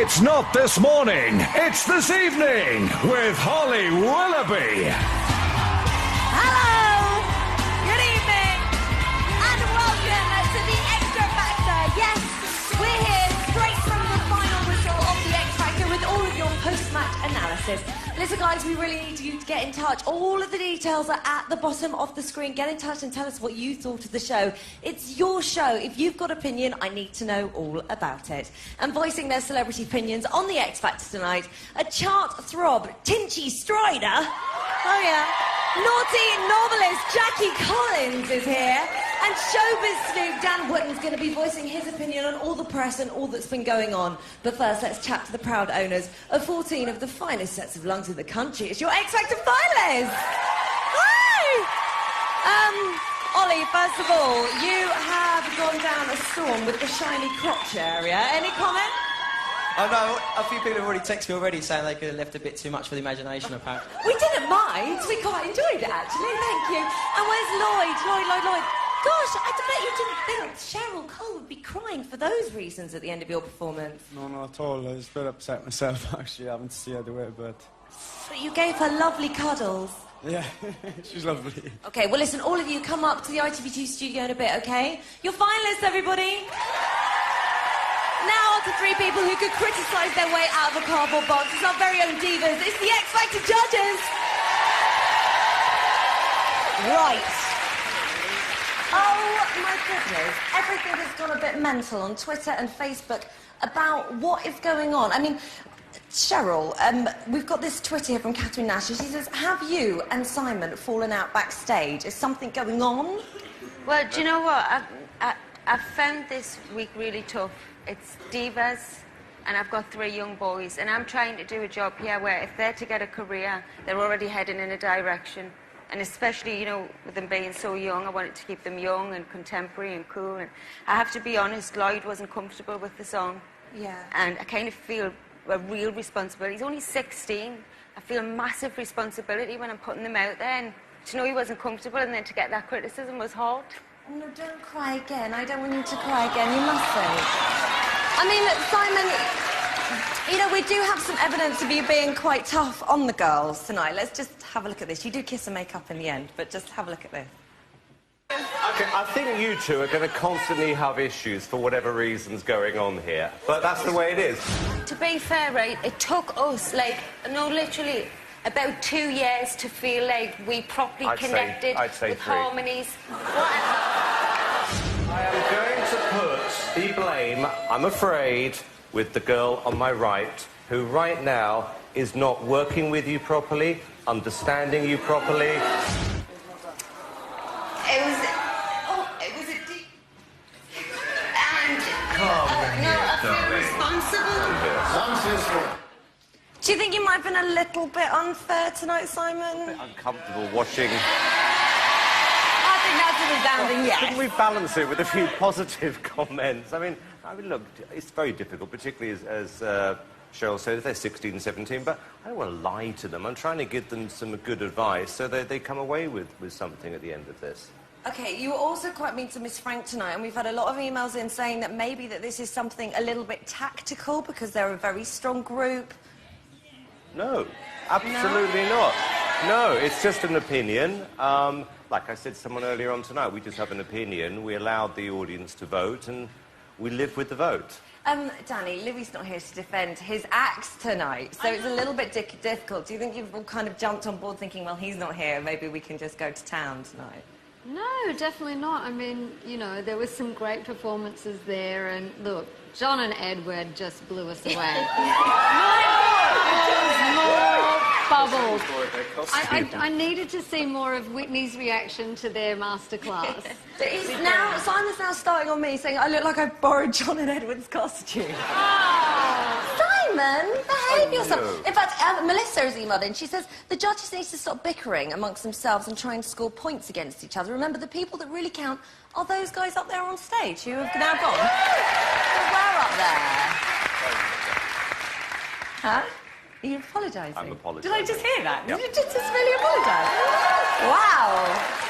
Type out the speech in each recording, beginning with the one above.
It's not this morning, it's this evening with Holly Willoughby. Hello! Good evening! And welcome to the Extra Factor. Yes, we're here straight from the final whistle of the X Factor with all of your post-match analysis. Listen, guys, we really need you to get in touch. All of the details are at the bottom of the screen. Get in touch and tell us what you thought of the show. It's your show. If you've got opinion, I need to know all about it. And voicing their celebrity opinions on the X Factor tonight, a chart throb, Tinchy Strider. Oh, yeah. Naughty novelist Jackie Collins is here. And showbiz snoop Dan Wootton's going to be voicing his opinion on all the press and all that's been going on. But first, let's chat to the proud owners of 14 of the finest sets of lungs in the country. It's your X Factor finalists! Hi! Ollie, first of all, you have gone down a storm with the shiny crotch area. Any comment? Oh no, a few people have already texted me already saying they could have left a bit too much for the imagination, apparently. We didn't mind. We quite enjoyed it, actually. Thank you. And where's Lloyd? Gosh, I bet you didn't think Cheryl Cole would be crying for those reasons at the end of your performance. No, not at all. I was a bit upset myself, actually, having to see her do it, but... But you gave her lovely cuddles. Yeah, she's lovely. OK, well, listen, all of you come up to the ITV2 studio in a bit, OK? Your finalists, everybody. Now on to three people who could criticise their way out of a cardboard box. It's our very own divas. It's the X Factor judges. Right. Oh, my goodness. Everything has gone a bit mental on Twitter and Facebook about what is going on. I mean, Cheryl, we've got this Twitter here from Catherine Nash. She says, have you and Simon fallen out backstage? Is something going on? Well, do you know what? I've found this week really tough. It's divas, and I've got 3 young boys, and I'm trying to do a job here where if they're to get a career, they're already heading in a direction. And especially, you know, with them being so young, I wanted to keep them young and contemporary and cool. And I have to be honest, Lloyd wasn't comfortable with the song. Yeah. And I kind of feel a real responsibility. He's only 16. I feel massive responsibility when I'm putting them out there. And to know he wasn't comfortable and then to get that criticism was hard. No, don't cry again. I don't want you to cry again. You mustn't. I mean, Simon, you know, we do have some evidence of you being quite tough on the girls tonight. Let's just have a look at this. You do kiss and make up in the end, but just have a look at this. Okay, I think you two are going to constantly have issues for whatever reason's going on here, but that's the way it is. To be fair, right, it took us, like, no, literally, about 2 years to feel like we properly connected I'd say with 3. harmonies. I am going to put the blame, I'm afraid, with the girl on my right, who right now is not working with you properly, understanding you properly. It was a deep... And... I feel responsible. Do you think you might have been a little bit unfair tonight, Simon? Uncomfortable watching. I think that's a resounding yes. Couldn't we balance it with a few positive comments? I mean, look, it's very difficult, particularly as Cheryl said, if they're 16, 17, but I don't want to lie to them. I'm trying to give them some good advice so that they come away with something at the end of this. OK, you were also quite mean to Miss Frank tonight, and we've had a lot of emails in saying that maybe that this is something a little bit tactical because they're a very strong group. No, absolutely not. No, it's just an opinion. Like I said to someone earlier on tonight, we just have an opinion. We allowed the audience to vote, and we live with the vote. Danny, Louis not here to defend his acts tonight, so it's a little bit difficult. Do you think you've all kind of jumped on board thinking, well, he's not here, maybe we can just go to town tonight? No, definitely not. I mean, you know, there was some great performances there, and look, John and Edward just blew us away. More bubbles. I needed to see more of Whitney's reaction to their masterclass. Simon's now starting on me, saying I look like I borrowed John and Edward's costume. Simon, behave yourself. No. In fact, Melissa has emailed in. She says the judges need to stop bickering amongst themselves and trying to score points against each other. Remember, the people that really count are those guys up there on stage who have now gone. Where up there? Huh? Are you apologising? I'm apologising. Did I just hear that? Yep. Did you just really apologise? Wow,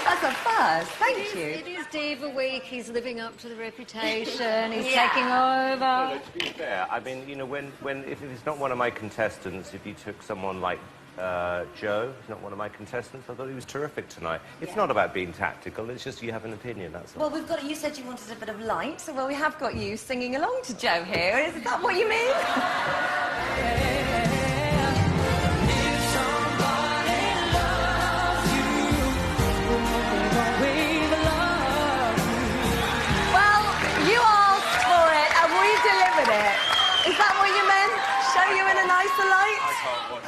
that's a first. Thank you. It is Diva Week. He's living up to the reputation. He's taking over. No, to be fair, I mean, you know, if it's not one of my contestants, if you took someone like Joe, who's not one of my contestants, I thought he was terrific tonight. It's not about being tactical, it's just you have an opinion, that's all. Well, we've got. You said you wanted a bit of light, so we have got you singing along to Joe here. Is that what you mean? Well, you asked for it, and we delivered it. Is that what you meant? Show you in a nicer light? I can't watch.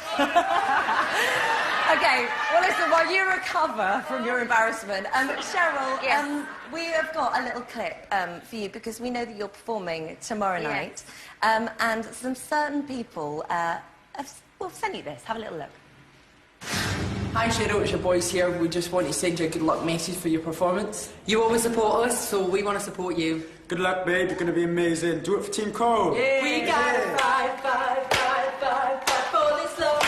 Okay, well, listen, while you recover from your embarrassment, Cheryl, Yes. we have got a little clip for you because we know that you're performing tomorrow night, and some certain people will send you this. Have a little look. Hi Cheryl, it's your boys here. We just want to send you a good luck message for your performance. You always support us, so we want to support you. Good luck, babe. You're going to be amazing. Do it for Team Cole. Yeah. We gotta fight for this love.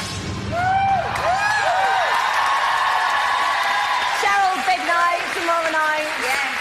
Cheryl, big night tomorrow night. Yes.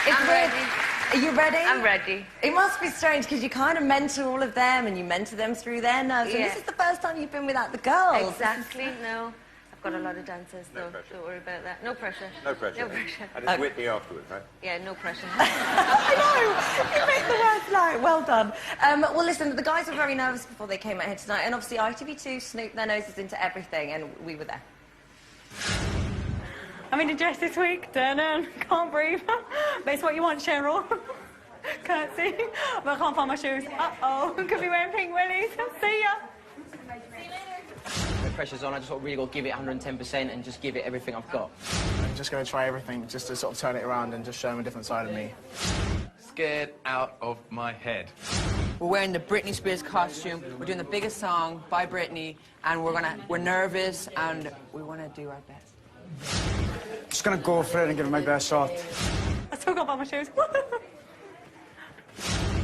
It's I'm weird. ready. Are you ready? I'm ready. It must be strange because you kind of mentor all of them and you mentor them through their nerves. And Yeah. this is the first time you've been without the girls. Exactly, no. I've got a lot of dancers, No though. pressure. Don't worry about that. No pressure. No pressure. No pressure. And it's with me afterwards, right? Yeah, no pressure. I know. You made the worst night. Well done. Well, listen, the guys were very nervous before they came out here tonight, and obviously ITV2 snooped their noses into everything, and we were there. I'm in a dress this week. Can't breathe. But it's what you want, Cheryl. Can't see. But I can't find my shoes. Uh-oh. Could be wearing pink willies. See ya. The pressure's on. I just really got to give it 110% and just give it everything I've got. I'm just going to try everything just to sort of turn it around and just show them a different side of me. Scared out of my head. We're wearing the Britney Spears costume. We're doing the biggest song by Britney, and we're nervous and we want to do our best. Just going to go for it and give it my best shot. I still can't find my shoes.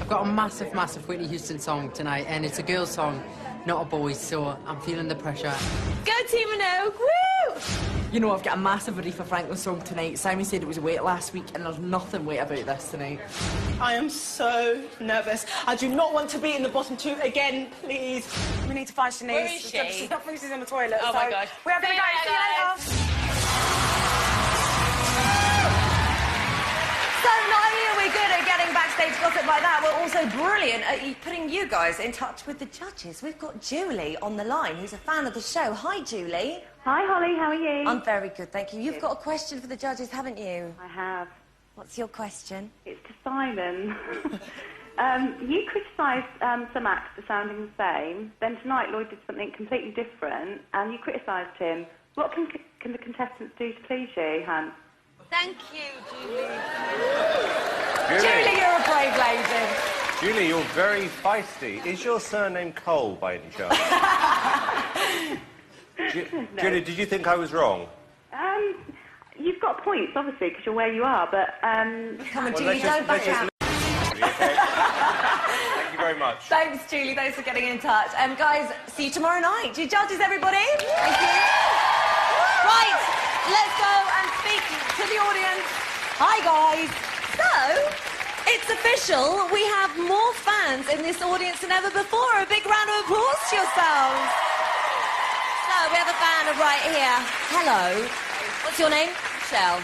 I've got a massive, massive Whitney Houston song tonight, and it's a girl's song, not a boy's, so I'm feeling the pressure. Go Team Minogue! Woo! You know, I've got a massive Aretha Franklin song tonight. Simon said it was weight last week, and there's nothing weight about this tonight. I am so nervous. I do not want to be in the bottom two again, please. We need to find Shanice. Where is she? She's not she's in the toilet. Oh, so my gosh. We're having a See go. you See you later, later. So not only are we good at getting backstage gossip like that, we're also brilliant at putting you guys in touch with the judges. We've got Julie on the line, who's a fan of the show. Hi, Julie. Hi, Holly. How are you? I'm very good, thank you. You've got a question for the judges, haven't you? I have. What's your question? It's to Simon. You criticised some acts for sounding the same. Then tonight, Lloyd did something completely different, and you criticised him. What can the contestants do to please you, Hans? Thank you, Julie. Julie, you're a brave lady. Julie, you're very feisty. Is your surname Cole, by any chance? Julie, did you think I was wrong? You've got points, obviously, because you're where you are, but... Come on, Well, Julie, don't back out. Thank you very much. Thanks, Julie. Thanks for getting in touch. Guys, see you tomorrow night. You judges, everybody. Thank you. Right, let's go and speak to the audience. Hi, guys. So, it's official. We have more fans in this audience than ever before. A big round of applause to yourselves. So, we have a fan right here. Hello. What's your name? Michelle.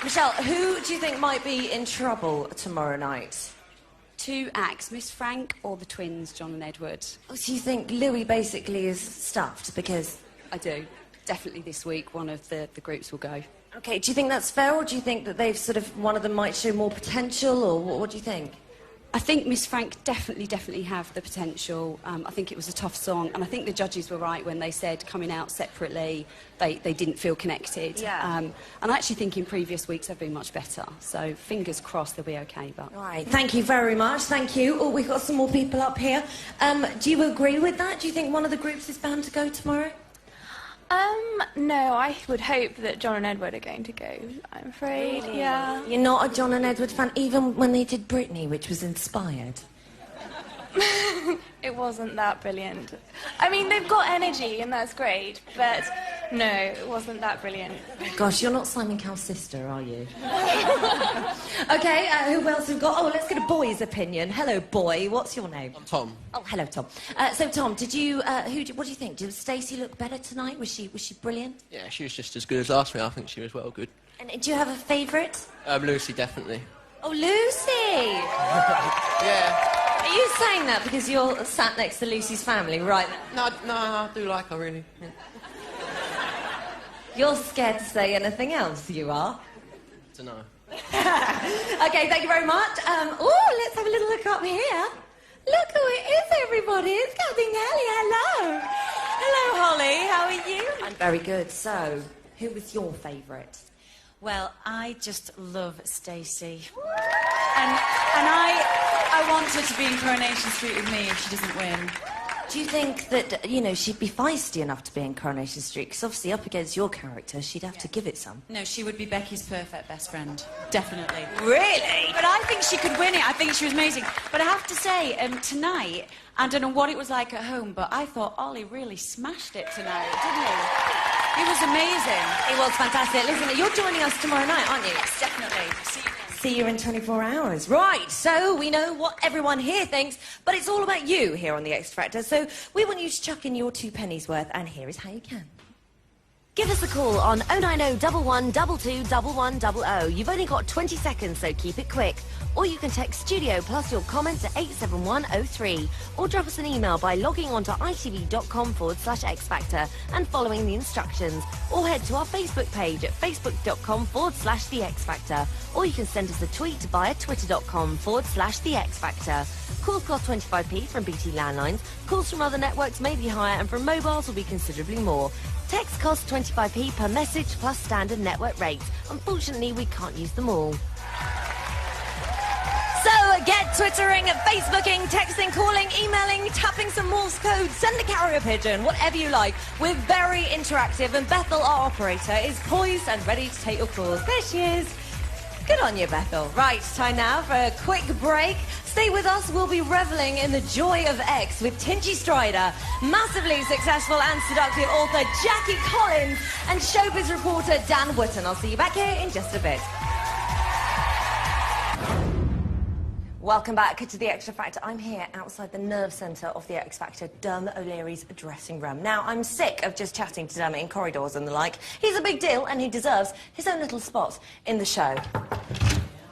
Michelle, who do you think might be in trouble tomorrow night? Two acts, Miss Frank or the twins, John and Edward. Oh, so you think Louis basically is stuffed because... I do. Definitely this week one of the groups will go. OK, do you think that's fair, or do you think that they've sort of... one of them might show more potential, or what do you think? I think Miss Frank definitely have the potential. I think it was a tough song, and I think the judges were right when they said coming out separately, they didn't feel connected. Yeah. And I actually think in previous weeks they've been much better. So fingers crossed they'll be OK. But Right, thank you very much, thank you. Oh, we've got some more people up here. Do you agree with that? Do you think one of the groups is bound to go tomorrow? No, I would hope that John and Edward are going to go, I'm afraid, yeah. You're not a John and Edward fan, even when they did Britney, which was inspired. It wasn't that brilliant. I mean, they've got energy, and that's great, but No, it wasn't that brilliant. Gosh, you're not Simon Cowell's sister, are you? OK, who else have got... Oh, let's get a boy's opinion. Hello, boy. What's your name? I'm Tom. Oh, hello, Tom. So, Tom, did you... what do you think? Did Stacey look better tonight? Was she brilliant? Yeah, she was just as good as last week. I think she was well good. And do you have a favourite? Lucy, definitely. Oh, Lucy! Yeah. Are you saying that because you're sat next to Lucy's family right now? No, I do like her, really. Yeah. You're scared to say anything else, you are? Dunno. OK, thank you very much. Let's have a little look up here. Look who it is, everybody. It's Kathy Nelly. Hello. Hello, Holly. How are you? I'm very good. So, who was your favourite? Well, I just love Stacey. And I want her to be in Coronation Street with me if she doesn't win. Do you think that, you know, she'd be feisty enough to be in Coronation Street? Because obviously up against your character, she'd have to give it some. No, she would be Becky's perfect best friend. Definitely. Really? But I think she could win it. I think she was amazing. But I have to say, tonight, I don't know what it was like at home, but I thought Ollie really smashed it tonight, didn't he? He was amazing. It was fantastic. Listen, you're joining us tomorrow night, aren't you? Yes, definitely. See you in 24 hours. Right, so we know what everyone here thinks, but it's all about you here on The X Factor, so we want you to chuck in your 2 pennies worth, and here is how you can. Give us a call on 090 1122 1100. You've only got 20 seconds, so keep it quick. Or you can text studio plus your comments to 87103. Or drop us an email by logging on to itv.com/X Factor and following the instructions. Or head to our Facebook page at facebook.com/The X Factor. Or you can send us a tweet via twitter.com/The X Factor. Calls cost 25p from BT landlines. Calls from other networks may be higher, and from mobiles will be considerably more. Text costs 25p per message plus standard network rates. Unfortunately, we can't use them all. So get Twittering, Facebooking, texting, calling, emailing, tapping some Morse code, send a carrier pigeon, whatever you like. We're very interactive, and Bethel, our operator, is poised and ready to take your calls. There she is. Good on you, Bethel. Right, time now for a quick break. Stay with us. We'll be revelling in the joy of X with Tinchy Strider, massively successful and seductive author Jackie Collins, and showbiz reporter Dan Whitten. I'll see you back here in just a bit. Welcome back to The X Factor. I'm here outside the nerve centre of The X Factor, Dermot O'Leary's dressing room. Now, I'm sick of just chatting to Dermot in corridors and the like. He's a big deal, and he deserves his own little spot in the show.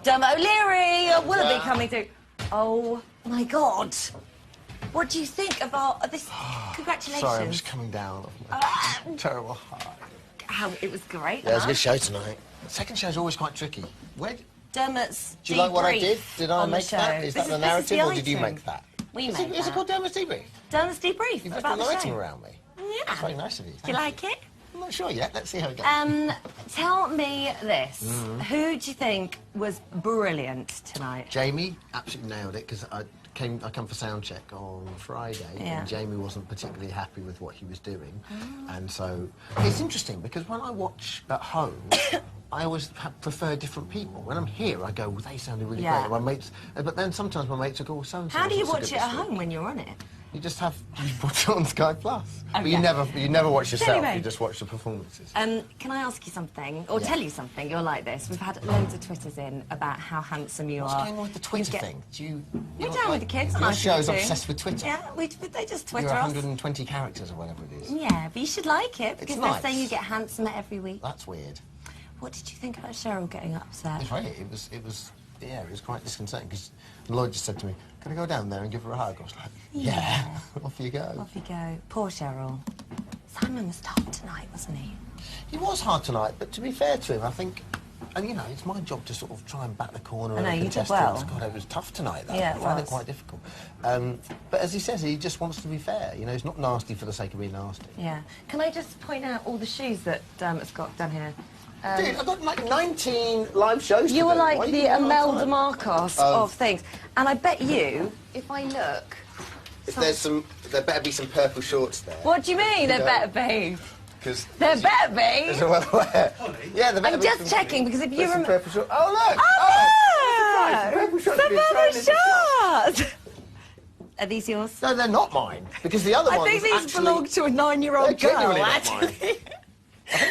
Dermot O'Leary, Willoughby coming through. Oh, my God. What do you think about this? Congratulations. Sorry, I'm just coming down off my terrible high. It was great. Yeah, it was a good show tonight. The second show's always quite tricky. Dermot's Do you like what I debrief did? Did I on the make that? show. Is This that the is narrative, the or did you item. make that? We Is made it that. called Dermot's Debrief? Dermot's debrief You've just about been the lighting show. around me. Yeah. That's very nice of you. Do you like it? I'm not sure yet. Let's see how it goes. Tell me this. Mhm. Who do you think was brilliant tonight? Jamie absolutely nailed it, because I come for sound check on Friday, Yeah. and Jamie wasn't particularly happy with what he was doing. Oh. And so it's interesting, because when I watch at home, I always prefer different people. When I'm here, I go, well, they sounded really Yeah. great. My mates, but then sometimes my mates will go, well, so-and-so How do you wasn't so watch good it at this week. home when you're on it? You just have you watch it on Sky Plus. Oh, But yeah. you never watch yourself. Anyway. You just watch the performances. Can I ask you something, or Yeah. tell you something? You're like this. We've had loads of Twitters in about how handsome you What's are. going on with the Twitter thing? We're down with the kids. Your on show's ITV2. obsessed with Twitter. Yeah, they just Twitter You're us. 120 characters or whatever it is. Yeah, but you should like it because nice. they're saying you get handsomer every week. That's weird. What did you think about Cheryl getting upset? It's right. It was quite disconcerting, because Lloyd just said to me, "Can I go down there and give her a hug?" I was like, "Yeah." Off you go. Off you go. Poor Cheryl. Simon was tough tonight, wasn't he? He was hard tonight, but to be fair to him, I think, and you know, it's my job to sort of try and back the corner. I know, of you did contestants. well. God, it was tough tonight, though. Yeah, I it found it was. quite difficult. But as he says, he just wants to be fair. You know, he's not nasty for the sake of being nasty. Yeah. Can I just point out all the shoes that Dermot's got down here? Dude, I've got like 19 live shows to You were do. like Why are the you doing all Imelda that? Marcos of things. And I bet you, if I look... If there better be some purple shorts there. What do you mean, there know, better be? Because There better be? As well aware. Yeah, there better I'm be just some, checking, because if you there's some remember... purple shorts. Oh, look! Oh, surprise, the purple shorts the have been thrown purple in the shorts! Are these yours? No, they're not mine, because the other I ones think these actually... belong to a 9-year-old They're girl, genuinely not mine. actually.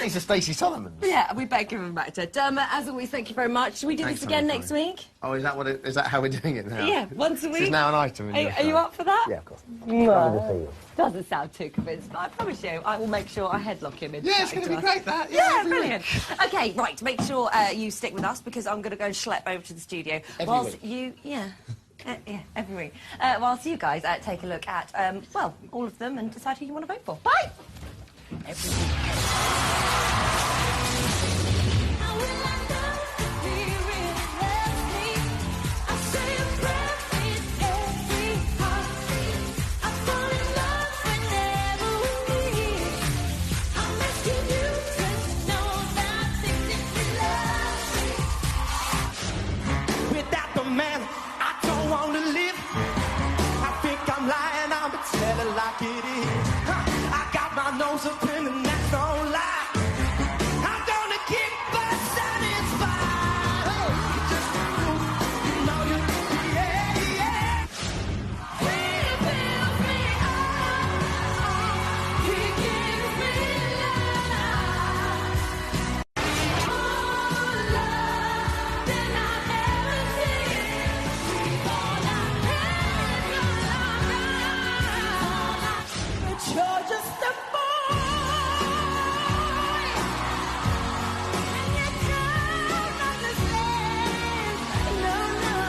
These are Stacey Solomons. Yeah, we better give them back to her. Dermot, as always, thank you very much. Should we do this again next week? Oh, is that what it, is that how we're doing it now? Yeah, once a week. This is now an item in your Are you up for that? Yeah, of course. No. Doesn't sound too convinced, but I promise you, I will make sure I headlock him in. Yeah, it's going to be great, that. Yeah, brilliant. OK, right, make sure you stick with us, because I'm going to go and schlep over to the studio. Every week. You... Yeah. Yeah, every week. Whilst you guys take a look at, well, all of them and decide who you want to vote for. Bye! Every week. Without the man, I don't want to live. I think I'm lying, I'm telling like it is. I got my nose up in the next no lie. I'm gonna keep us satisfied. You just you know you, yeah, yeah. Feel me up. He gives me love. More love than I've ever seen. All I but you're just a boy, and you don't understand. No, no,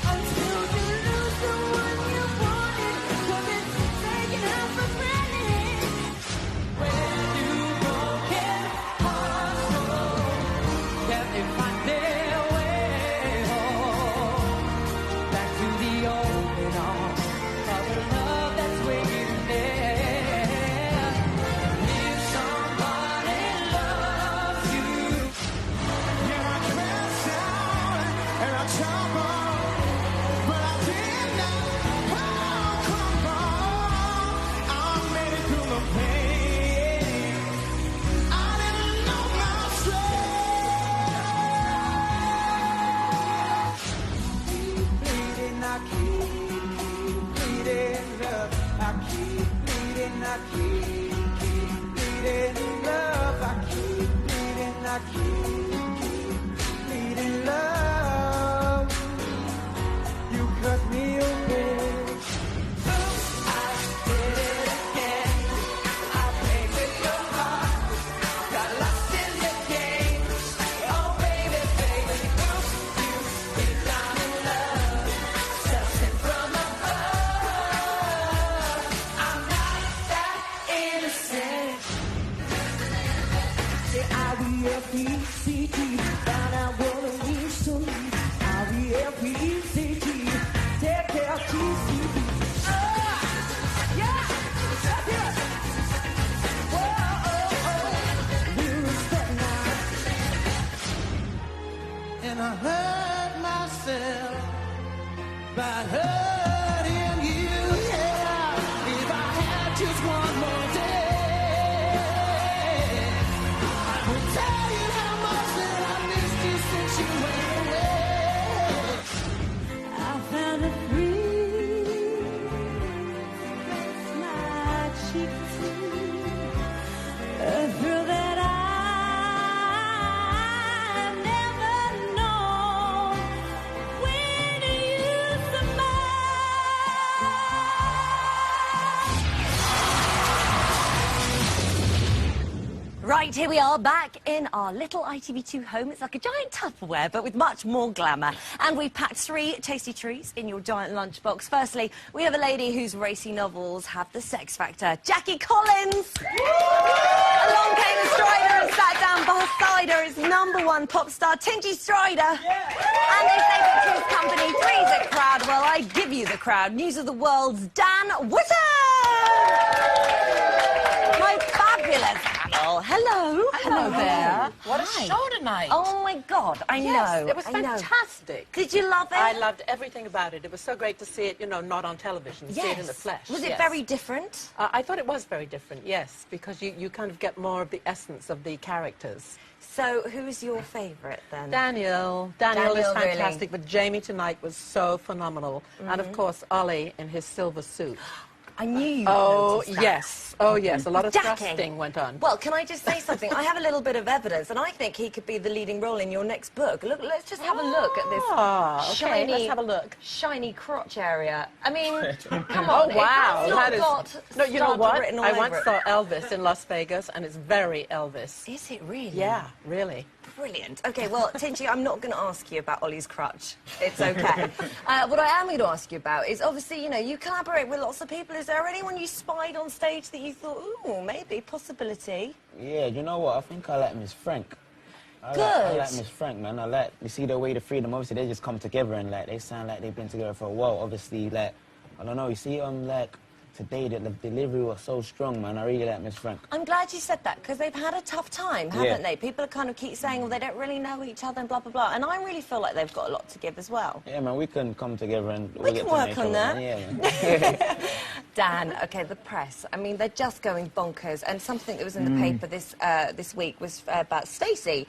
until you lose the one you wanted, 'cause it's taken out for granted. Where do broken hearts go? Can they find their way home? Back to the open arms of a love that's waiting there. If somebody loves you, you're a treasure and a trouble, but I did not crumble. I made it through the pain. I didn't know my strength. Keep bleeding, I keep bleeding, love. I keep bleeding, I keep bleeding, love. I keep bleeding, I keep bleeding, love. You cut me open. Oops, I did it again. I played with your heart, got lost in the game. Oh, baby, baby, oops, you deep down in love, something from above. I'm not that innocent. Say R-E-F-E-C-T, find out what it means to me. R-E-F-E-C-T, take care of TCB. Yeah, that's it. Whoa, oh, oh, you respect now. And I hurt myself by hurting you, yeah. If I had just one more day, I would tell you how much that I missed you since you went away. I found a breeze, my cheeks, a thrill that I've never known. When you Right, here we are back in our little ITV2 home. It's like a giant Tupperware, but with much more glamour. And we've packed 3 tasty treats in your giant lunchbox. Firstly, we have a lady whose racy novels have the sex factor, Jackie Collins. Along came a Strider and sat down beside her is #1 pop star Tingy Strider. And they say that 2's company, 3's a crowd. Well, I give you the crowd. News of the World's Dan Whitten! My fabulous panel. Hello. Hello there. What a Hi. show tonight. Oh, my God. I Yes, know. it was I know. fantastic. Did you love it? I loved everything about it. It was so great to see it, you know, not on television, see it in the Yes. flesh. Was it yes. very different? I thought it was very different, yes, because you kind of get more of the essence of the characters. So, who's your favourite, then? Daniel is Daniel, really. fantastic, but Jamie tonight was so phenomenal. And, of course, Ollie in his silver suit. I knew you Oh, would notice that. yes. Oh, yes. A lot of Jackie. thrusting went on. Well, can I just say something? I have a little bit of evidence, and I think he could be the leading role in your next book. Look, let's just have a look at this Okay, shiny, let's have a look. shiny crotch area. I mean, come on. Oh, wow. It has not got No, you know Star what? written all I over once it. saw Elvis in Las Vegas, and it's very Elvis. Is it really? Yeah, really. Brilliant. OK, well, Tinchy, I'm not going to ask you about Ollie's crutch. It's OK. What I am going to ask you about is, obviously, you know, you collaborate with lots of people. Is there anyone you spied on stage that you thought, ooh, maybe, possibility? Yeah, you know what? I think I like Miss Frank. I Good. like Miss Frank, man. I like, you see the way to Freedom, obviously, they just come together and, like, they sound like they've been together for a while. Obviously, like, I don't know, you see, like, today, the delivery was so strong, man. I really like Miss Frank. I'm glad you said that, because they've had a tough time, haven't Yeah. they? People kind of keep saying, well, they don't really know each other and blah, blah, blah. And I really feel like they've got a lot to give as well. Yeah, man, we can come together and... We can work on that. Yeah, man. Dan, OK, the press. I mean, they're just going bonkers. And something that was in the paper this week was about Stacey.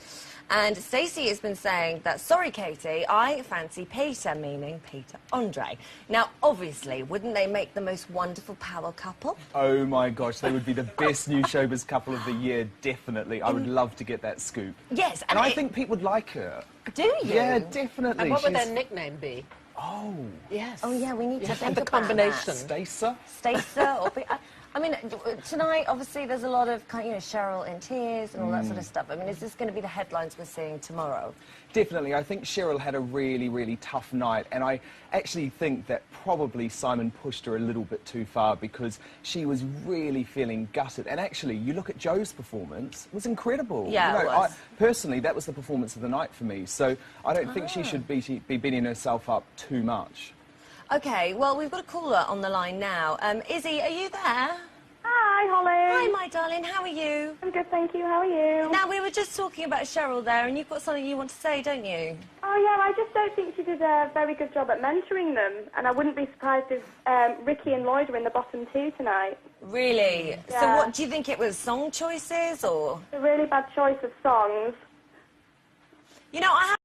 And Stacey has been saying that, sorry, Katie, I fancy Peter, meaning Peter Andre. Now, obviously, wouldn't they make the most wonderful power couple? Oh my gosh, they would be the best new showbiz couple of the year, definitely. I would love to get that scoop. Yes, and I think people would like her. Do you? Yeah, definitely. And what would She's- their nickname be? Oh. Yes. Oh, yeah, we need to have think the about combination. Stacer? Stacer or... I mean, tonight, obviously, there's a lot of, you know, Cheryl in tears and all that sort of stuff. I mean, is this going to be the headlines we're seeing tomorrow? Definitely. I think Cheryl had a really, really tough night, and I actually think that probably Simon pushed her a little bit too far because she was really feeling gutted. And actually, you look at Joe's performance, it was incredible. Yeah, you know, it was. personally, that was the performance of the night for me, so I don't think she should be beating herself up too much. OK, well, we've got a caller on the line now. Izzy, are you there? Hi, Holly. Hi, my darling. How are you? I'm good, thank you. How are you? Now, we were just talking about Cheryl there, and you've got something you want to say, don't you? Oh, yeah, I just don't think she did a very good job at mentoring them, and I wouldn't be surprised if Ricky and Lloyd were in the bottom two tonight. Really? Yeah. So what, do you think it was song choices, or...? A really bad choice of songs. You know, I have